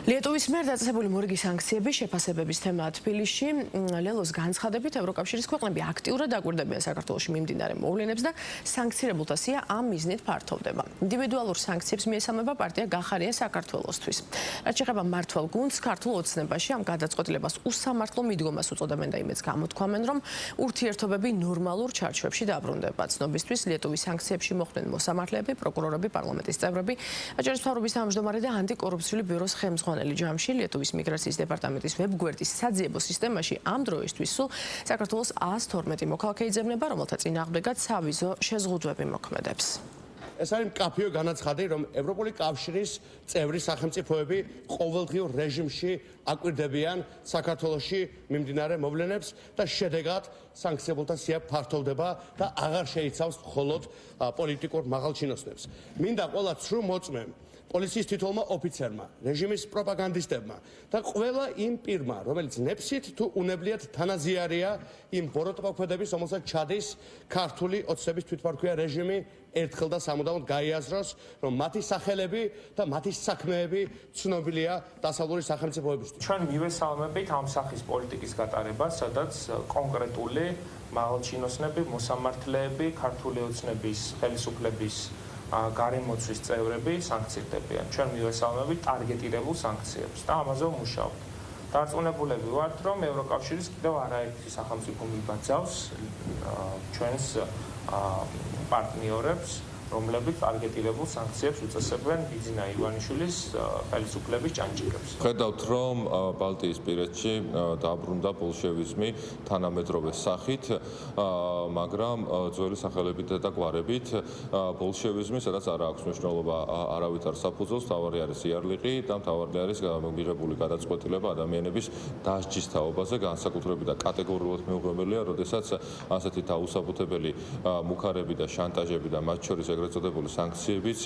Lietuvas მიერ დაწესებული მორიგი სანქციების შეფასებების თემაა თბილისში. ლელოს განცხადებით, ევროკავშირის ქვეყნები აქტიურად აკვირდებიან საქართველოში მიმდინარე მოვლენებს და სანქცირებულთა სია ამ მიზნით ფართოვდება. ინდივიდუალურ სანქციებს მიესალმება პარტია გახარია საქართველოსთვის. რაც შეეხება მმართველ გუნდს, ქართულ ოცნებაში ამ გადაწყვეტილებას უსამართლო მიდგომას უწოდებენ და იმედს გამოთქვამენ, რომ ურთიერთობები ნორმალურ ჩარჩოებში დაბრუნდება. ცნობისთვის ლიეტუვის სანქციებში მოხვდნენ მოსამართლეები, პროკურორები, პარლამენტის წევრები, აჭარის მთავრობის თავმჯდომარე და ანტიკორუფციული ბიუროს ხელმძღვანელი ჯამში ლიეტუვის მიგრაციის დეპარტამენტის ვებგვერდის საძიებო სისტემაში ამ დროისთვის სულ საქართველოს 112 მოქალაქე იძებნება, რომელთა წინააღმდეგად სავიზო შეზღუდვები მოქმედებს. ეს არის მკაფიო განაცხადი, რომ ევროპული კავშირის წევრი სახელმწიფოები ყოველდღიურ რეჟიმში აკვირდებიან საქართველოში მიმდინარე მოვლენებს და შედეგად სანქციებულთა სია ფართოვდება და აღარ შეიცავს მხოლოდ პოლიტიკურ მაღალჩინოსნებს. მინდა ყველა ცრუ მოწმემ, პოლიციის თითოეულმა ოფიცერმა, რეჟიმის პროპაგანდისტებმა და ყველა იმ პირმა, რომელიც ნეფსით თუ უნებლიეთ თანაზიარია იმ ბოროტმოქმედების, რომელსაც ჩადის ქართული ოცნების თვითმფარქვია რეჟიმი, ერთხელ და სამუდამოდ გაიაზროს, რომ მათი სახელები და მათი საქმეები ცნობილია დასავლური სახელმწიფოებისთვის. ჩვენ მივესალმებით ამ სახის პოლიტიკის გატარებას, სადაც კონკრეტული მაღალჩინოსნები, მოსამართლეები, ქართული ოცნების ხელისუფლების გარემოცვის წევრები სანქცირდებიან. ჩვენ მივესალმებით ტარგეტირებულ სანქციებს და ამაზე ვმუშაობთ. დარწმუნებულები ვართ, რომ ევროკავშირის კიდევ არაერთი სახელმწიფო მიბაძავს ჩვენს პარტნიორებს, რომლებიც ტარგეტირებულ სანქციებს უწესებენ ბიძინა ივანიშვილის ხელისუფლების ჭანჭიკებს. ხედავთ, რომ ბალტიისპირეთში დაბრუნდა ბოლშევიზმი თანამედროვე სახით, მაგრამ ძველი სახელებით და გვარებით ბოლშევიზმი, სადაც არ აქვს მნიშვნელობა არავითარ საფუძველს, მთავარი არის იარლიყი და მთავარი არის მიღებული გადაწყვეტილება ადამიანების დასჯის თაობაზე, განსაკუთრებით და კატეგორიულად მიუღებელია, როდესაც ასეთი დაუსაბუთებელი მუქარები და შანტაჟები და მათ შორის ეგრეთ წოდებული სანქციებიც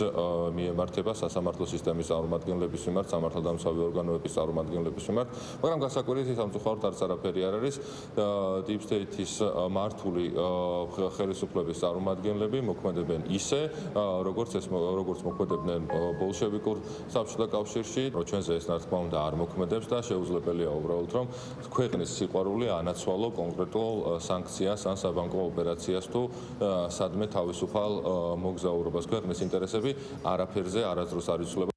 მიემართება სასამართლო სისტემის წარმომადგენლების მიმართ, სამართალდამცავი ორგანოების წარმომადგენლების მიმართ, მაგრამ გასაკვირით სამწუხაროდ არც არაფერი არ არის. Deep State-ის მართული ხელისუფლების წარმომადგენლები მოქმედებენ ისე, როგორც მოქმედებდნენ ბოლშევიკურ საბჭოთა კავშირში, რომ ჩვენზე ეს რა თქმა უნდა არ მოქმედებს და შეუძლებელია უბრალოდ რომ ქვეყნის სიყვარული ანაცვალო კონკრეტულ სანქციას ან საბანკო ოპერაციას თუ სადმე თავისუფალ მოგზაურობას ქვეყნის ინტერესები არაფერზე არასდროს არ იცვლება.